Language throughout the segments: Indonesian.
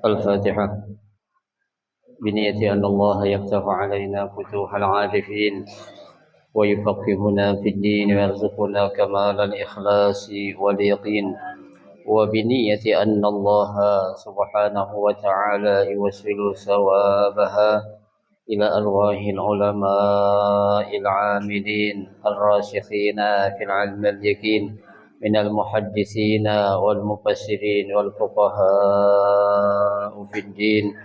الفاتحة. بنية أن الله يفتح علينا فتوح العارفين ويفقهنا في الدين ويرزقنا كمال الإخلاص واليقين، وبنية أن الله سبحانه وتعالى يوصل ثوابها إلى أرواح العلماء العاملين الراسخين في العلم اليقين من المحدثين والمفسرين والفقهاء في الدين.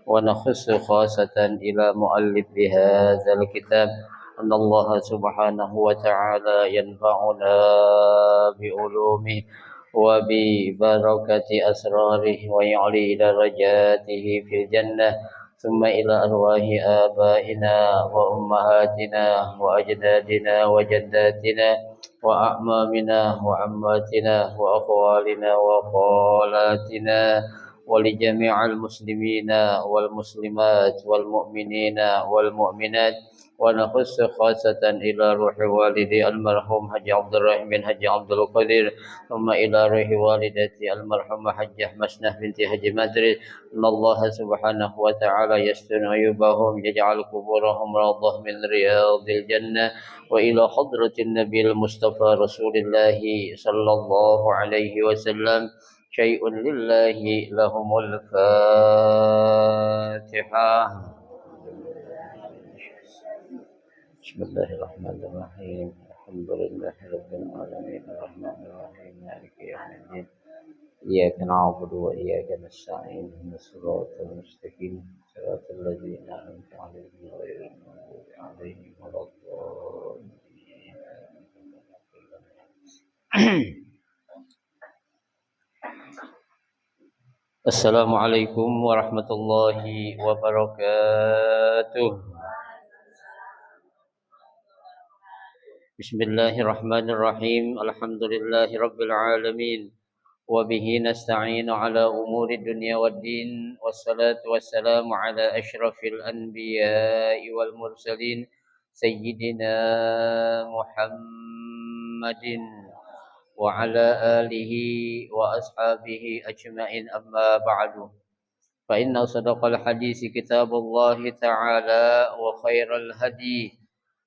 ونخص خاصة إلى مؤلف هذا الكتاب أن الله سبحانه وتعالى ينفعنا بعلومه وببركة أسراره ويعلي درجاته في الجنة. ثم إلى أرواح آبائنا وأمهاتنا وأجدادنا وجداتنا وأعمامنا وعماتنا وأخوالنا وخالاتنا ولجميع المسلمين والمسلمات والمؤمنين والمؤمنات. ونخص خاصة إلى روح والدي المرحوم حج عبد الرحمن حج عبد القدير، ثم إلى روح والدتي المرحومة حج مسنة بنت حج مدرس، أن الله سبحانه وتعالى يستر عيوبهم يجعل قبورهم روضة من رياض الجنة. وإلى حضرة النبي المصطفى رسول الله صلى الله عليه وسلم. شيء لله لهم الفاتحة. بسم الله الرحمن الرحيم. الحمد لله رب العالمين الرحمن الرحيم مالك يوم الدين إياك نعبد وإياك نستعين اهدنا الصراط المستقيم صراط الذين أنعمت عليهم غير المغضوب عليهم ولا الضالين. Assalamualaikum warahmatullahi wabarakatuh. Bismillahirrahmanirrahim. Alhamdulillahi rabbil alamin. Wa bihi nasta'inu ala umuri dunya waddin. Wassalatu wassalamu ala asyrafil anbiya'i wal mursalin Sayyidina Muhammadin wa ala alihi wa ashabihi ajma'in, amma ba'du. Fa inna sadaqal hadisi kitabullah ta'ala wa khairal hadi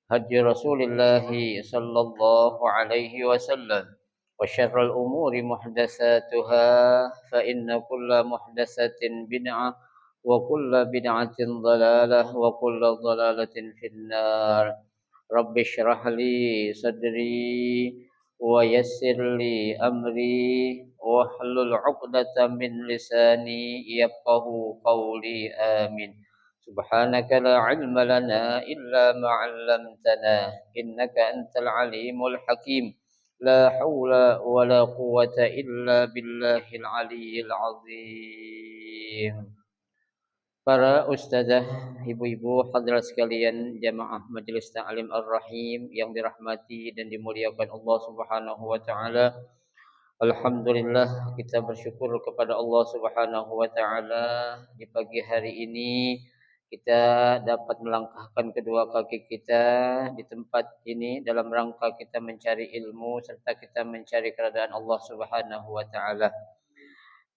hadi Rasulillah sallallahu alaihi wasallam wa syarrul umuri muhdatsatuha fa inna kulla muhdatsatin bid'ah wa kulla bid'atin dhalalah wa kulla dhalalatin finnar. Rabbi shrah li sadri wa yassir li amri wahlul 'uqdatam min lisani yafqahu qawli. Amin. Subhanaka la 'ilma lana illa ma 'allamtana innaka antal alimul hakim. La haula wa la quwwata illa billahil aliyyil azim. Para ustazah, ibu-ibu, hadirat sekalian, jamaah Majelis Ta'lim Ar-Rahim yang dirahmati dan dimuliakan Allah Subhanahu wa taala. Alhamdulillah, kita bersyukur kepada Allah Subhanahu wa taala di pagi hari ini kita dapat melangkahkan kedua kaki kita di tempat ini dalam rangka kita mencari ilmu serta kita mencari keridhaan Allah Subhanahu wa taala.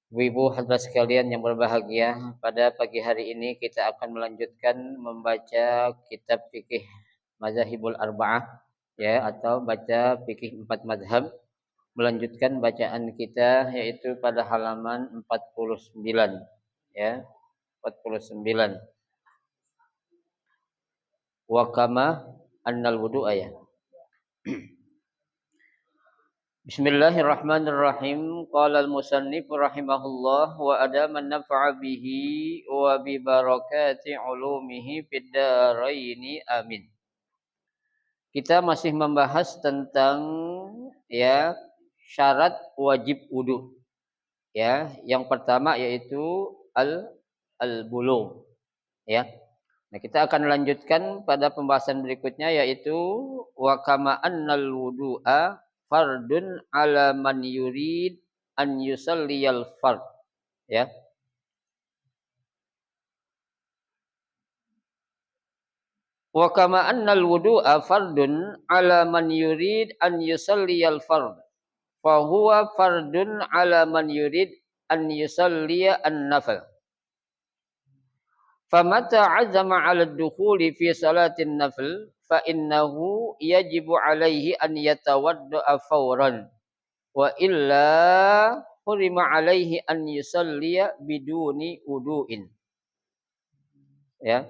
Ibu-ibu hadirat sekalian yang berbahagia, pada pagi hari ini kita akan melanjutkan membaca kitab fikih Mazahibul Arba'ah, ya, atau baca fikih 4 mazhab. Melanjutkan bacaan kita yaitu pada halaman 49, ya, 49. Wa kama annal wudu'a, ya. Bismillahirrahmanirrahim. Qala al-musannif rahimahullah wa adama an-naf'a bihi wa bi barakati ulumihi fid dharaini amin. Kita masih membahas tentang, ya, syarat wajib wudu. Ya, yang pertama yaitu al-bulugh, ya. Nah, kita akan lanjutkan pada pembahasan berikutnya yaitu wa kama annal wudu'a fardun ala man yurid an yusalliyal fard, ya. Wa kama anna al-wudu'a fardun 'ala man yurid an yusalliyal fard. Fa huwa fardun 'ala man yurid an yusalliya an-nafl. Famata 'azama 'ala ad-dukhuli fi salatin nafl fa innahu yajibu 'alaihi an yatawadda'a fawran wa illa hurima 'alaihi an yusalliya biduni wudu'in. Ya.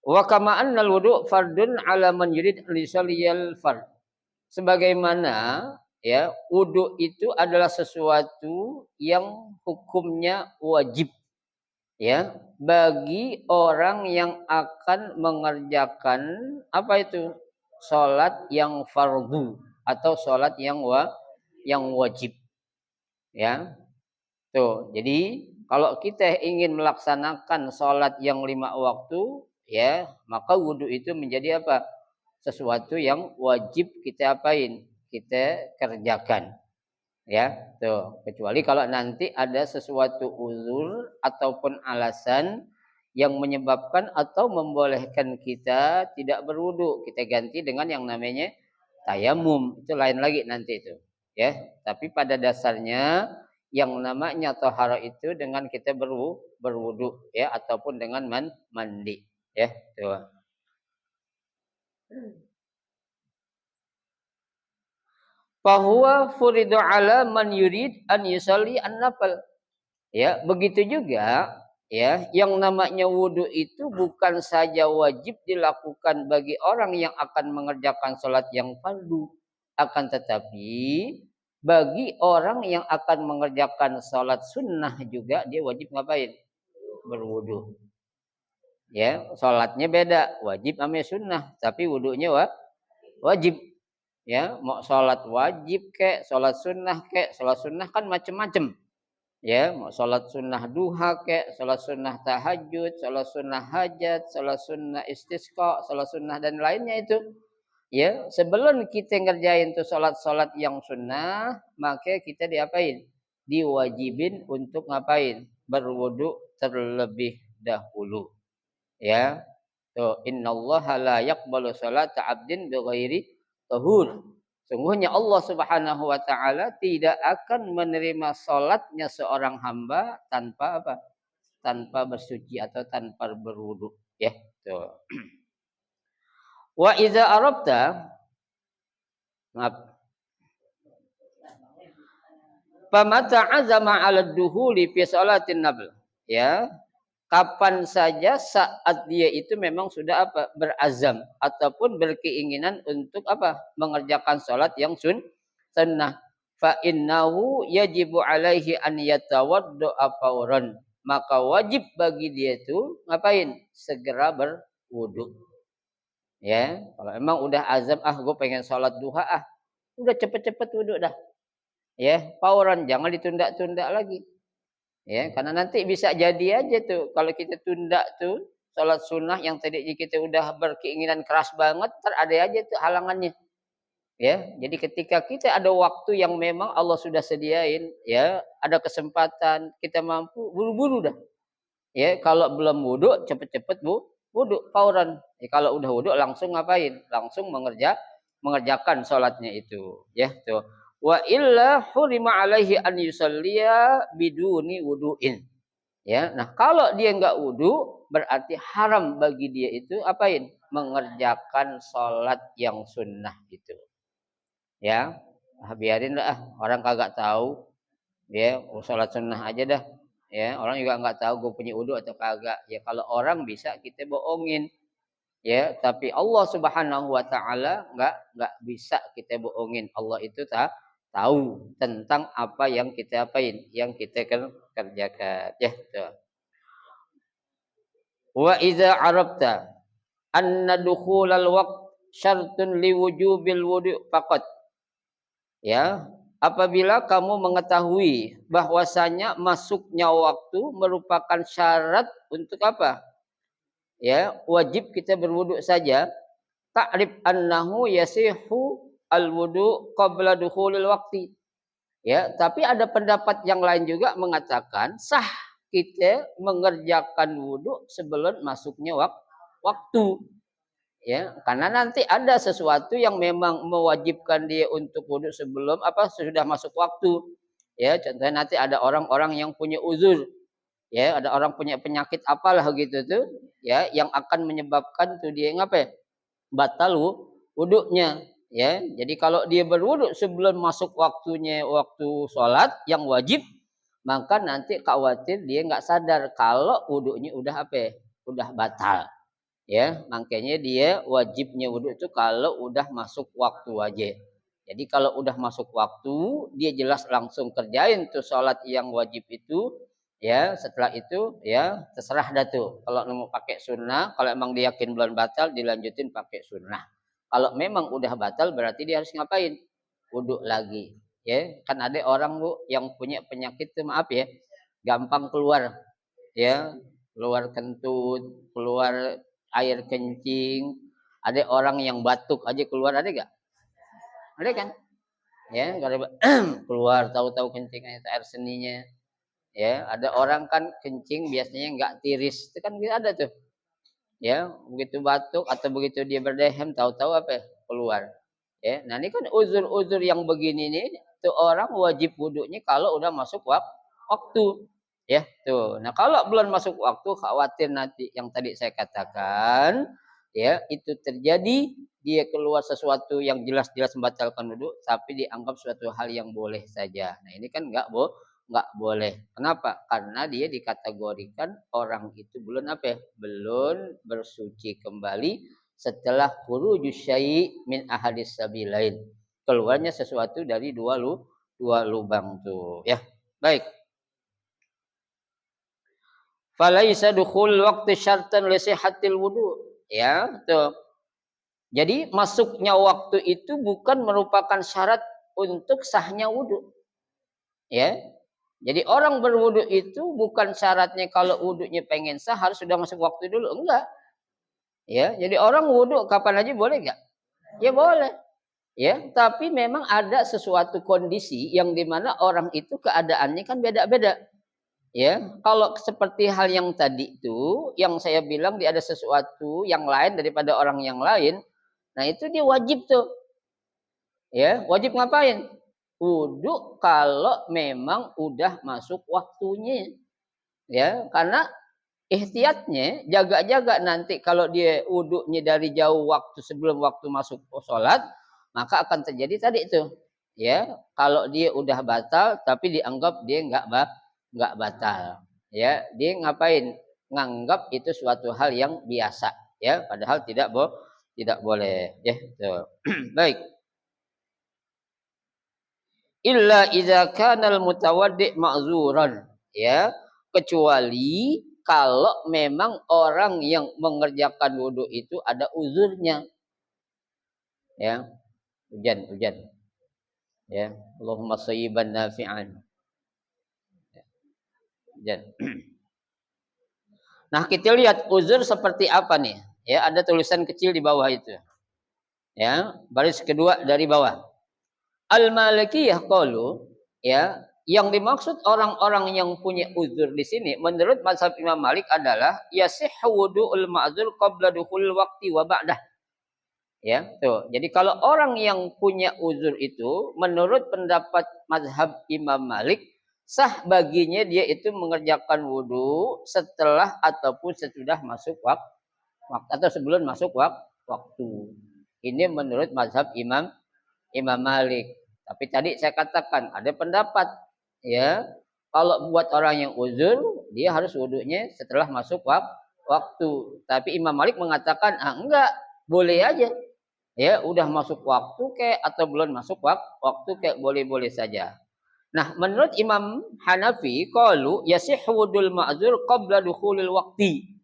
Wa kama annal wudu' fardun 'ala man yurid lisalliyal fard. Sebagaimana ya, wudu itu adalah sesuatu yang hukumnya wajib ya bagi orang yang akan mengerjakan apa itu? Salat yang fardu atau salat yang wajib ya. Tuh, jadi kalau kita ingin melaksanakan sholat yang 5 waktu, ya, maka wudhu itu menjadi apa? Sesuatu yang wajib kita apain? Kita kerjakan. Ya, tuh. Kecuali kalau nanti ada sesuatu uzur ataupun alasan yang menyebabkan atau membolehkan kita tidak berwudhu, kita ganti dengan yang namanya tayamum. Itu lain lagi nanti itu. Ya, tapi pada dasarnya yang namanya tohara itu dengan kita berwudu ya ataupun dengan mandi ya tuh. Fahuwa furidu ala man yurid an yusalli an-nafal. Ya, begitu juga ya, yang namanya wudu itu bukan saja wajib dilakukan bagi orang yang akan mengerjakan sholat yang fardu, akan tetapi bagi orang yang akan mengerjakan sholat sunnah juga dia wajib ngapain? Berwudu. Ya, sholatnya beda, wajib sama sunnah, tapi wudunya wajib. Ya, mau sholat wajib kek, sholat sunnah kan macem-macem. Ya, mau sholat sunnah duha kek, sholat sunnah tahajud, sholat sunnah hajat, sholat sunnah istisqa, sholat sunnah dan lainnya itu. Ya, sebelum kita ngerjain tuh sholat yang sunnah, maka kita diapain? Diwajibin untuk ngapain? Berwudu terlebih dahulu. Ya, tuh innallaha la yaqbalu sholata 'abdin bighairi tahur. Sungguhnya Allah Subhanahu wa taala tidak akan menerima salatnya seorang hamba tanpa apa? Tanpa bersuci atau tanpa berwudu, ya. Tuh. Wa idza arabta maaf. Famata azama 'ala duhuli fi salatin nafl. Ya. Kapan saja saat dia itu memang sudah apa? Berazam ataupun berkeinginan untuk apa? Mengerjakan salat yang sunnah. Fa innahu yajibu 'alaihi an yatawadda'a fawran. Maka wajib bagi dia itu ngapain? Segera berwudu. Ya, kalau emang udah azam gue pengen salat duha udah cepet-cepet wudu dah. Ya, fawran, jangan ditunda-tunda lagi. Ya, karena nanti bisa jadi aja tuh kalau kita tunda tuh salat sunnah yang tadi kita udah berkeinginan keras banget, ada aja tuh halangannya. Ya, jadi ketika kita ada waktu yang memang Allah sudah sediain, ya, ada kesempatan, kita mampu, buru-buru dah. Ya, kalau belum wudu, cepet-cepet wudu fauran. Ya, kalau udah wudu langsung ngapain? Langsung mengerjakan salatnya itu, ya, tuh. Wa illa hurima alaihi an yusalliya biduni wudu'in. Ya, nah kalau dia enggak wudu berarti haram bagi dia itu apain? Mengerjakan salat yang sunnah itu. Ya, biarin lah orang kagak tahu. Ya, salat sunnah aja dah. Ya, orang juga enggak tahu gue punya wudu atau kagak. Ya kalau orang bisa kita bohongin. Ya, tapi Allah Subhanahu wa taala enggak bisa kita bohongin. Allah itu tahu tentang apa yang kita apain, yang kita kerjakan. Ya, tuh. Wa idza arabta anna dukhulal waqt syartun liwujubil wudu faqat. Ya, apabila kamu mengetahui bahwasanya masuknya waktu merupakan syarat untuk apa? Ya, wajib kita berwudu saja. Ta'rif annahu yasihu al-wudu qabla dukhulil waqti. Ya, tapi ada pendapat yang lain juga mengatakan sah kita mengerjakan wudu sebelum masuknya waktu. Ya, karena nanti ada sesuatu yang memang mewajibkan dia untuk wudhu sebelum sudah masuk waktu. Ya, contohnya nanti ada orang-orang yang punya uzur, ya, ada orang punya penyakit apalah gitu tuh, ya, yang akan menyebabkan tuh dia ngapain? Batal wudhunya, ya. Jadi kalau dia berwudhu sebelum masuk waktunya waktu sholat yang wajib, maka nanti khawatir dia nggak sadar kalau wudhunya udah udah batal. Ya, makanya dia wajibnya wudhu itu kalau udah masuk waktu aja. Jadi kalau udah masuk waktu, dia jelas langsung kerjain tuh sholat yang wajib itu. Ya, setelah itu ya terserah dah tuh. Kalau mau pakai sunnah, kalau emang dia yakin belum batal, dilanjutin pakai sunnah. Kalau memang udah batal, berarti dia harus ngapain? Wudhu lagi. Ya, kan ada orang bu yang punya penyakit tuh maaf ya, gampang keluar, ya, keluar kentut, keluar air kencing. Ada orang yang batuk aja keluar, ada gak? Ada kan? Ya, keluar tahu-tahu kencingnya itu air seninya. Ya, ada orang kan kencing biasanya nggak tiris, itu kan ada tuh. Ya, begitu batuk atau begitu dia berdehem tahu-tahu keluar. Ya, nah ini kan uzur-uzur yang begini nih, tuh orang wajib wudhunya kalau udah masuk waktu. Ya, tuh. Nah, kalau belum masuk waktu khawatir nanti yang tadi saya katakan, ya, itu terjadi dia keluar sesuatu yang jelas-jelas membatalkan wudhu tapi dianggap suatu hal yang boleh saja. Nah, ini kan nggak boleh. Kenapa? Karena dia dikategorikan orang itu belum belum bersuci kembali setelah khurujus syai' min ahadis sabilain. Keluarnya sesuatu dari dua lubang tuh, ya. Baik. Falaisa dukhul waqti syartan li sihhatil wudu. Ya, tuh. Jadi masuknya waktu itu bukan merupakan syarat untuk sahnya wudu. Ya. Jadi orang berwudu itu bukan syaratnya kalau wudunya pengen sah harus sudah masuk waktu dulu, enggak. Ya, jadi orang wudu kapan aja boleh enggak? Ya boleh. Ya, tapi memang ada sesuatu kondisi yang dimana orang itu keadaannya kan beda-beda. Ya, kalau seperti hal yang tadi itu, yang saya bilang dia ada sesuatu yang lain daripada orang yang lain, nah itu dia wajib tuh. Ya, wajib ngapain? Wudu kalau memang udah masuk waktunya. Ya, karena ihtiyatnya jaga-jaga nanti kalau dia wudunya dari jauh waktu sebelum waktu masuk sholat, maka akan terjadi tadi itu. Ya, kalau dia udah batal tapi dianggap dia nggak batal. Ya, dia ngapain? Nganggap itu suatu hal yang biasa. Ya, padahal tidak boleh. Ya, tuh. Baik. Illa idza kana al-mutawaddi' ma'zuran, ya, kecuali kalau memang orang yang mengerjakan wudu itu ada uzurnya, ya. Hujan, ya. Allahumma shayyiban nafi'an. Hujan. Nah, kita lihat uzur seperti apa nih, ya. Ada tulisan kecil di bawah itu, ya, baris kedua dari bawah. Al-Malikiyah qalu, ya, yang dimaksud orang-orang yang punya uzur di sini menurut mazhab Imam Malik adalah yasihhu wudu'ul ma'zur qabla dukhul waqti wa ba'dah. Ya, tuh. Jadi kalau orang yang punya uzur itu menurut pendapat mazhab Imam Malik sah baginya dia itu mengerjakan wudu setelah ataupun sesudah masuk waktu atau sebelum masuk waktu. Ini menurut mazhab Imam Malik. Tapi tadi saya katakan ada pendapat, ya, kalau buat orang yang uzur dia harus wudunya setelah masuk waktu. Tapi Imam Malik mengatakan enggak, boleh aja. Ya, udah masuk waktu kayak atau belum masuk waktu kayak boleh-boleh saja. Nah, menurut Imam Hanafi qalu yasihhu wudul ma'zur qabla dukhulil waqti.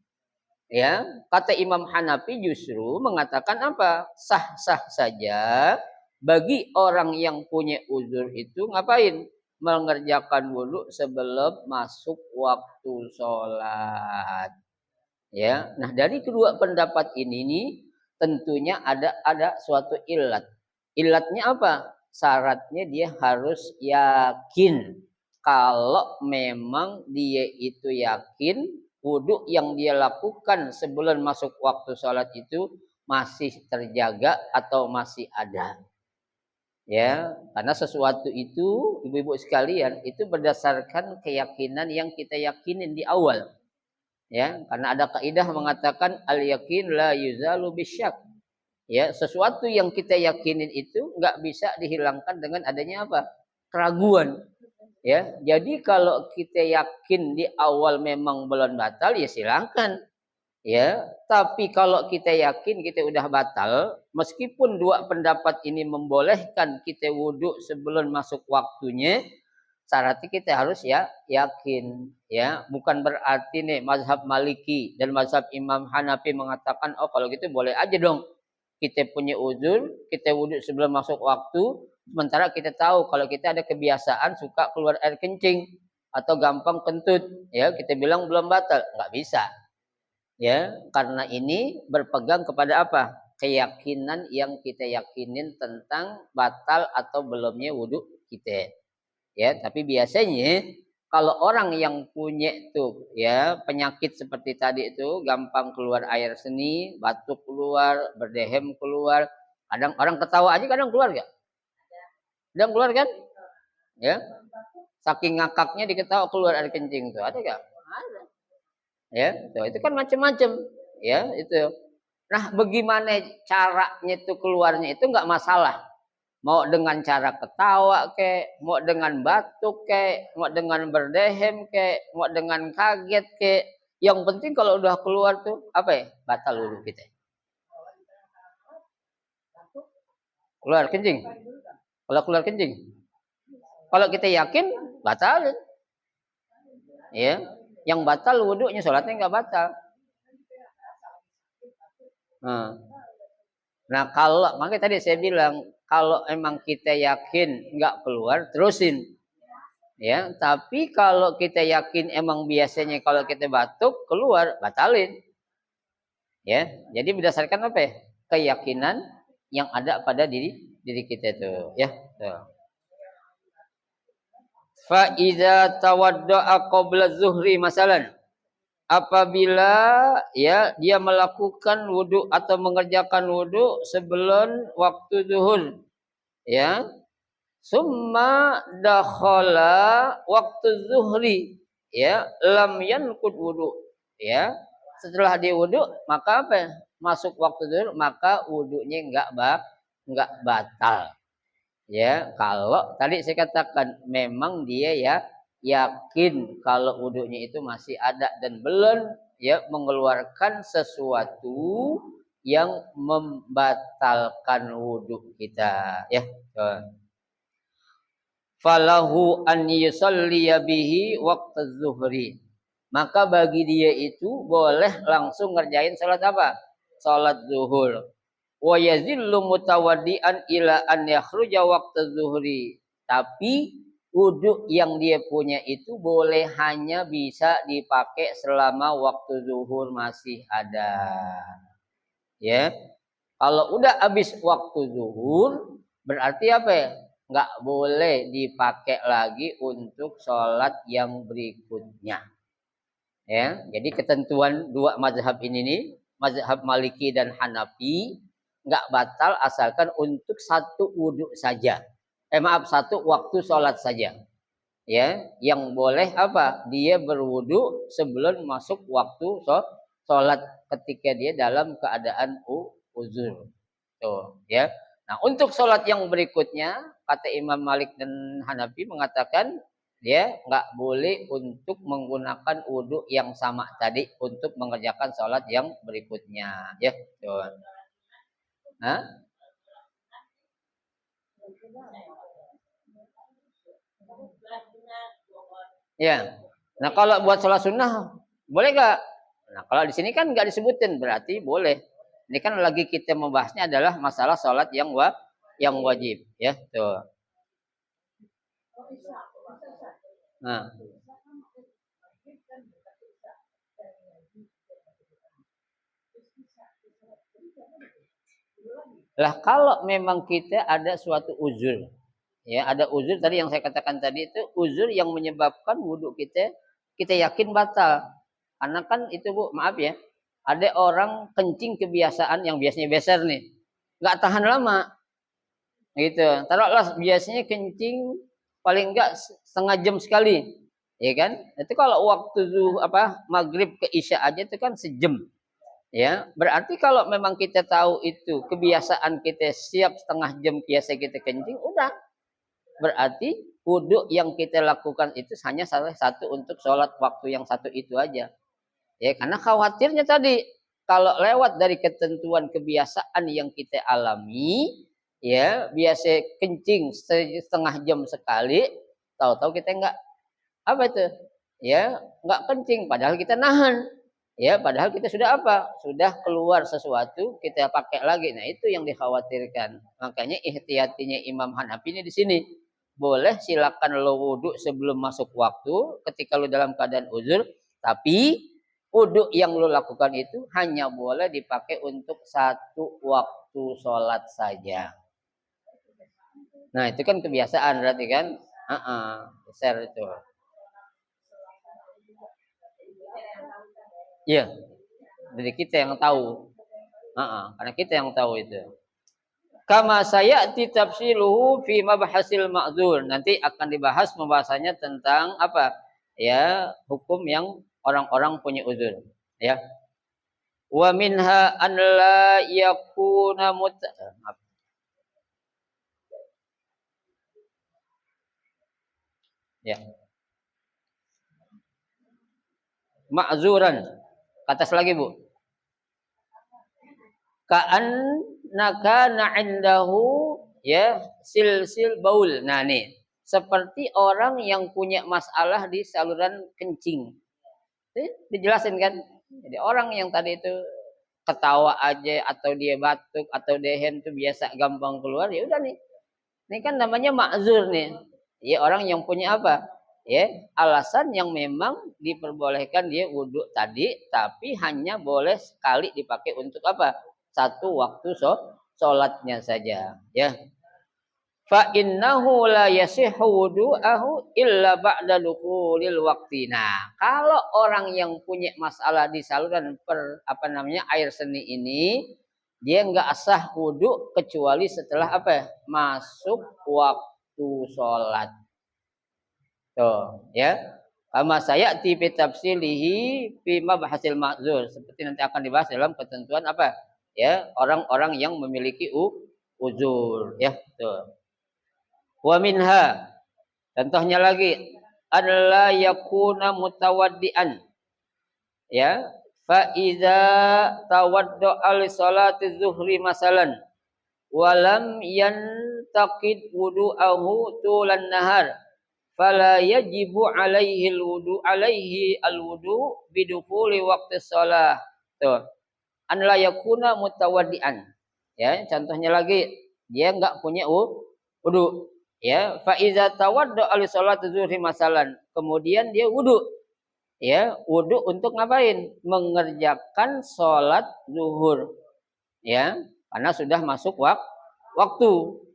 Ya, kata Imam Hanafi justru mengatakan apa? Sah-sah saja bagi orang yang punya uzur itu ngapain? Mengerjakan wudu sebelum masuk waktu sholat. Ya, nah dari kedua pendapat ini nih tentunya ada suatu ilat. Ilatnya apa? Syaratnya dia harus yakin. Kalau memang dia itu yakin wudu yang dia lakukan sebelum masuk waktu sholat itu masih terjaga atau masih ada. Ya, karena sesuatu itu ibu-ibu sekalian itu berdasarkan keyakinan yang kita yakinin di awal. Ya, karena ada kaidah mengatakan al yakin la yuzalu bisyak. Ya, sesuatu yang kita yakinin itu nggak bisa dihilangkan dengan adanya apa? Keraguan. Ya, jadi kalau kita yakin di awal memang belum batal ya silakan. Ya, tapi kalau kita yakin kita udah batal, meskipun dua pendapat ini membolehkan kita wudhu sebelum masuk waktunya, syaratnya kita harus ya yakin. Ya, bukan berarti nih mazhab Maliki dan mazhab Imam Hanafi mengatakan oh kalau gitu boleh aja dong. Kita punya uzur, kita wudhu sebelum masuk waktu, sementara kita tahu kalau kita ada kebiasaan suka keluar air kencing atau gampang kentut, ya kita bilang belum batal, nggak bisa. Ya, karena ini berpegang kepada apa? Keyakinan yang kita yakinin tentang batal atau belumnya wudhu kita. Ya, tapi biasanya kalau orang yang punya tuh ya penyakit seperti tadi itu gampang keluar air seni, batuk keluar, berdehem keluar, kadang orang ketawa aja kadang keluar gak? Kadang keluar kan? Ya, saking ngakaknya diketawa keluar air kencing tuh ada gak? Ada. Ya, tuh, itu kan macam-macam. Ya, itu. Nah, bagaimana caranya itu keluarnya itu nggak masalah. Mau dengan cara ketawa kek, mau dengan batuk kek, mau dengan berdehem kek, mau dengan kaget kek. Yang penting kalau udah keluar tuh apa ya? Batal wudhu kita. Keluar kencing. Kalau keluar kencing. Kalau kita yakin batal. Ya. Yang batal wudhunya sholatnya nggak batal. Nah kalau makanya tadi saya bilang kalau emang kita yakin nggak keluar terusin ya, tapi kalau kita yakin emang biasanya kalau kita batuk keluar batalin ya. Jadi berdasarkan apa ya? Keyakinan yang ada pada diri kita tuh ya. Tuh. Fa iza tawadda'a qabla zuhri masalan, apabila ya dia melakukan wudhu atau mengerjakan wudhu sebelum waktu zuhur ya, summa dakhala waktu zuhri ya lam yanqud wudhu ya, setelah dia wudhu maka apa masuk waktu zuhur maka wudhunya enggak batal ya. Kalau tadi saya katakan memang dia ya yakin kalau wudhunya itu masih ada dan belum ya mengeluarkan sesuatu yang membatalkan wudhu kita ya. Falahu an yusalliya bihi waqtu zuhri, maka bagi dia itu boleh langsung ngerjain salat apa? Salat zuhur. Wa yazillu mutawaddian ila an yakhruja waqtu zuhri, tapi wudhu yang dia punya itu boleh hanya bisa dipakai selama waktu zuhur masih ada. Ya. Kalau udah habis waktu zuhur berarti apa ya? Nggak boleh dipakai lagi untuk sholat yang berikutnya. Ya, jadi ketentuan dua mazhab ini nih, mazhab Maliki dan Hanafi, nggak batal asalkan untuk satu wudhu saja. Maaf, satu waktu sholat saja. Ya, yang boleh apa? Dia berwudhu sebelum masuk waktu sholat ketika dia dalam keadaan uzur. Tuh, ya. Nah, untuk sholat yang berikutnya, kata Imam Malik dan Hanafi mengatakan dia nggak boleh untuk menggunakan wudhu yang sama tadi untuk mengerjakan sholat yang berikutnya, ya. Tuh. Hah? Ya. Nah, kalau buat sholat sunnah boleh nggak? Nah, kalau di sini kan nggak disebutin berarti boleh. Ini kan lagi kita membahasnya adalah masalah sholat yang wajib, ya. Tuh. Nah, lah kalau memang kita ada suatu uzur, ya ada uzur tadi yang saya katakan tadi itu uzur yang menyebabkan wudhu kita yakin batal, karena kan itu Bu maaf ya, Ada orang kencing kebiasaan yang biasanya beser nih, nggak tahan lama, gitu. Taruhlah biasanya kencing paling enggak setengah jam sekali, ya kan? Itu kalau waktu maghrib ke isya aja itu kan sejam, ya. Berarti kalau memang kita tahu itu kebiasaan kita siap setengah jam biasa kita kencing, udah. Berarti wudhu yang kita lakukan itu hanya salah satu untuk sholat waktu yang satu itu aja. Ya, karena khawatirnya tadi kalau lewat dari ketentuan kebiasaan yang kita alami, ya biasa kencing setengah jam sekali, tahu-tahu kita enggak apa itu, ya enggak kencing, padahal kita nahan, ya padahal kita sudah apa, sudah keluar sesuatu kita pakai lagi. Nah itu yang dikhawatirkan. Makanya ihtiyatinya Imam Hanafi ini di sini, boleh silakan lo wudhu sebelum masuk waktu ketika lo dalam keadaan uzur, tapi wudhu yang lo lakukan itu hanya boleh dipakai untuk satu waktu sholat saja. Nah itu kan kebiasaan berarti kan, besar itu. Iya, dari kita yang tahu, karena kita yang tahu itu. Kama sayati tafsiluhu fi mabhasil ma'dzur. Nanti akan dibahas pembahasannya tentang apa? Ya, hukum yang orang-orang punya uzur, ya. Wa minha an la yakuna ya. Ma'zuran. Atas lagi, Bu. Ka'an nakana indahu ya silsil baul. Nah, nih. Seperti orang yang punya masalah di saluran kencing. Dijelasin kan? Jadi orang yang tadi itu ketawa aja atau dia batuk atau dehen itu biasa gampang keluar, ya udah nih. Ini kan namanya ma'zur nih. Ya orang yang punya apa? Ya, alasan yang memang diperbolehkan dia wudhu tadi, tapi hanya boleh sekali dipakai untuk apa? Satu waktu sholatnya saja, ya. Fa innahu la yasihhu wudu'ahu illa ba'da dukhulil waqti. Nah, kalau orang yang punya masalah di saluran air seni ini, dia enggak sah wudu kecuali setelah apa? Masuk waktu sholat. Tuh, ya. Kama sayati fi tafsilihi fi mabhasil ma'zur. Seperti nanti akan dibahas dalam ketentuan apa? Ya, orang-orang yang memiliki uzur, ya. Tuh. Wa minha, contohnya lagi, adalah yakuna mutawaddian, ya. Fa iza tawadda'a li salati zuhri masalan walam yantaqid wudu'ahu tulan nahar fala yajibu alaihi alwudu bidukhuli waqti shalah. Tuh. An la yakuna mutawaddian. Ya, contohnya lagi, dia enggak punya wudu. Ya, fa iza tawadda li sholati zuhri masalan. Kemudian dia wudu. Ya, wudu untuk ngapain? Mengerjakan sholat zuhur. Ya, karena sudah masuk waktu.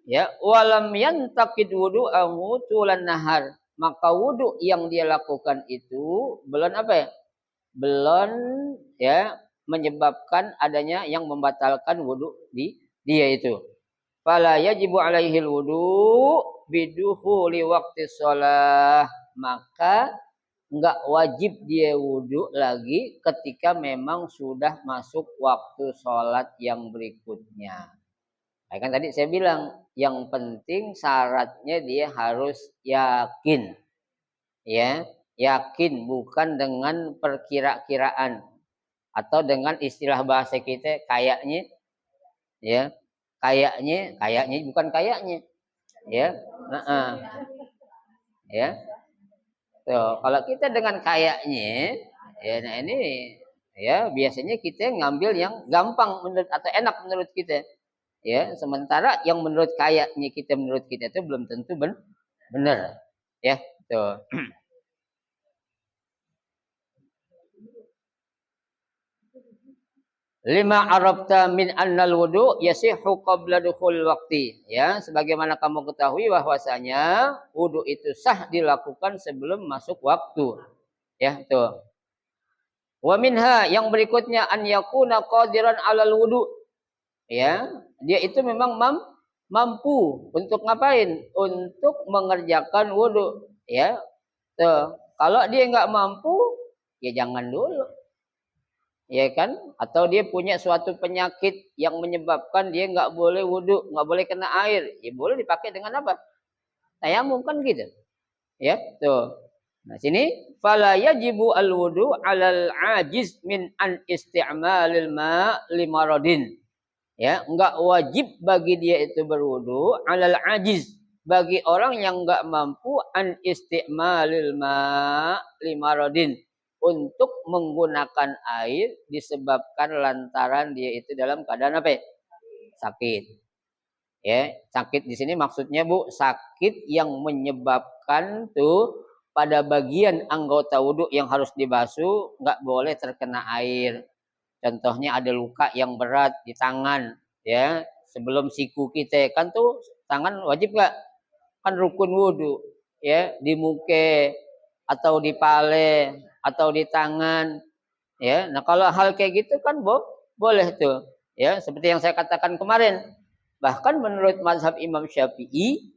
Ya, walam yantaqid wudu'ahu tulan nahar. Maka wudu yang dia lakukan itu belum apa ya? Belum ya menyebabkan adanya yang membatalkan wudu di dia itu. Fala yajibu alaihi wudu bidukhuli waqti shalah. Maka enggak wajib dia wudu lagi ketika memang sudah masuk waktu sholat yang berikutnya. Nah, kan tadi saya bilang yang penting syaratnya dia harus yakin. Ya, yakin, bukan dengan perkira-kiraan atau dengan istilah bahasa kita kayaknya, ya. Kayaknya bukan kayaknya. Ya. Ya. Tuh, kalau kita dengan kayaknya, ya nah ini ya biasanya kita ngambil yang gampang menurut atau enak menurut kita. Ya, sementara yang menurut kita itu belum tentu benar. Ya, tuh. Lima arabta min annal wudu yasihu qabla dukhul waqti. Ya, sebagaimana kamu ketahui bahwasanya wudu itu sah dilakukan sebelum masuk waktu. Ya, tuh. Wa minha yang berikutnya an yakuna qadiran 'alal wudu. Ya, dia itu memang mampu untuk ngapain? Untuk mengerjakan wudu, ya. Tuh, kalau dia nggak mampu, ya jangan dulu, ya kan? Atau dia punya suatu penyakit yang menyebabkan dia nggak boleh wudu, nggak boleh kena air, ya boleh dipakai dengan apa? Tayamum kan gitu, ya. Tuh. Nah, sini fala yajibu al-wudu 'alal ajiz min an isti'malil ma' limaradin. Ya, enggak wajib bagi dia itu berwudu 'alal ajiz bagi orang yang enggak mampu an isti'malil ma' limaradin untuk menggunakan air disebabkan lantaran dia itu dalam keadaan apa ya? Sakit. Ya, sakit di sini maksudnya Bu, sakit yang menyebabkan tuh pada bagian anggota wudhu yang harus dibasuh nggak boleh terkena air. Contohnya ada luka yang berat di tangan, ya. Sebelum siku kita kan tuh tangan wajib nggak? Kan rukun wudhu, ya. Di muka atau di pale atau di tangan, ya. Nah kalau hal kayak gitu kan boleh tuh, ya. Seperti yang saya katakan kemarin. Bahkan menurut mazhab Imam Syafi'i,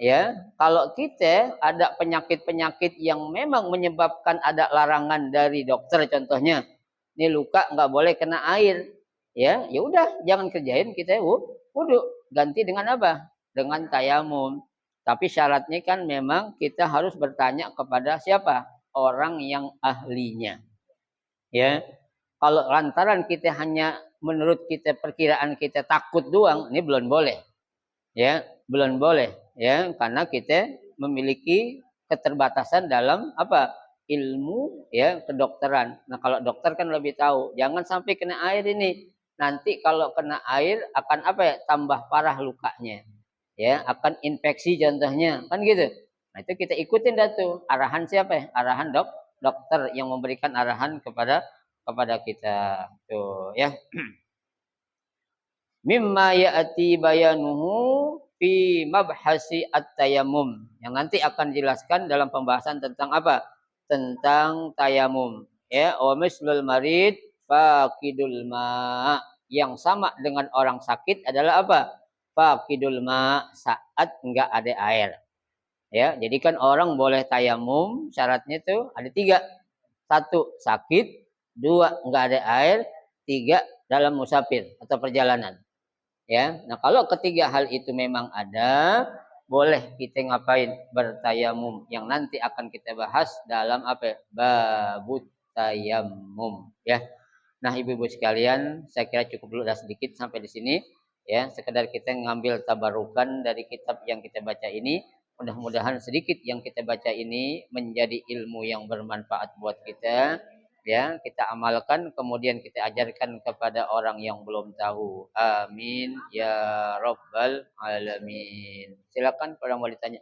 ya, kalau kita ada penyakit-penyakit yang memang menyebabkan ada larangan dari dokter, contohnya, ini luka nggak boleh kena air, ya, ya udah jangan kerjain kita wudhu, ganti dengan apa? Dengan tayamum. Tapi syaratnya kan memang kita harus bertanya kepada siapa? Orang yang ahlinya, ya. Kalau lantaran kita hanya menurut kita perkiraan kita takut doang, ini belum boleh. Ya, belum boleh ya, karena kita memiliki keterbatasan dalam apa? Ilmu ya kedokteran. Nah, kalau dokter kan lebih tahu, jangan sampai kena air ini. Nanti kalau kena air akan apa ya? Tambah parah lukanya. Ya, akan infeksi contohnya. Kan gitu. Nah, itu kita ikutin dah tuh. Arahan siapa ya? Arahan dokter yang memberikan arahan kepada kita. Tuh, ya. Mimma ya'ti bayanuhu fi mabhasi at-tayammum. Yang nanti akan dijelaskan dalam pembahasan tentang apa? Tentang tayamum. Ya, wa mislul marid faqidul ma. Yang sama dengan orang sakit adalah apa? Faqidul ma, saat enggak ada air. Ya, jadi kan orang boleh tayamum, syaratnya tuh ada tiga. Satu, sakit. Dua, enggak ada air. Tiga, dalam musafir atau perjalanan. Ya, nah kalau ketiga hal itu memang ada, boleh kita ngapain? Bertayamum, yang nanti akan kita bahas dalam apa? Babut tayamum, ya. Nah, ibu-ibu sekalian, saya kira cukup dulu dah sedikit sampai di sini, ya. Sekedar kita ngambil tabarukan dari kitab yang kita baca ini. Mudah-mudahan sedikit yang kita baca ini menjadi ilmu yang bermanfaat buat kita, ya. Kita amalkan, kemudian kita ajarkan kepada orang yang belum tahu. Amin ya rabbal alamin. Silakan kalau mau ditanya.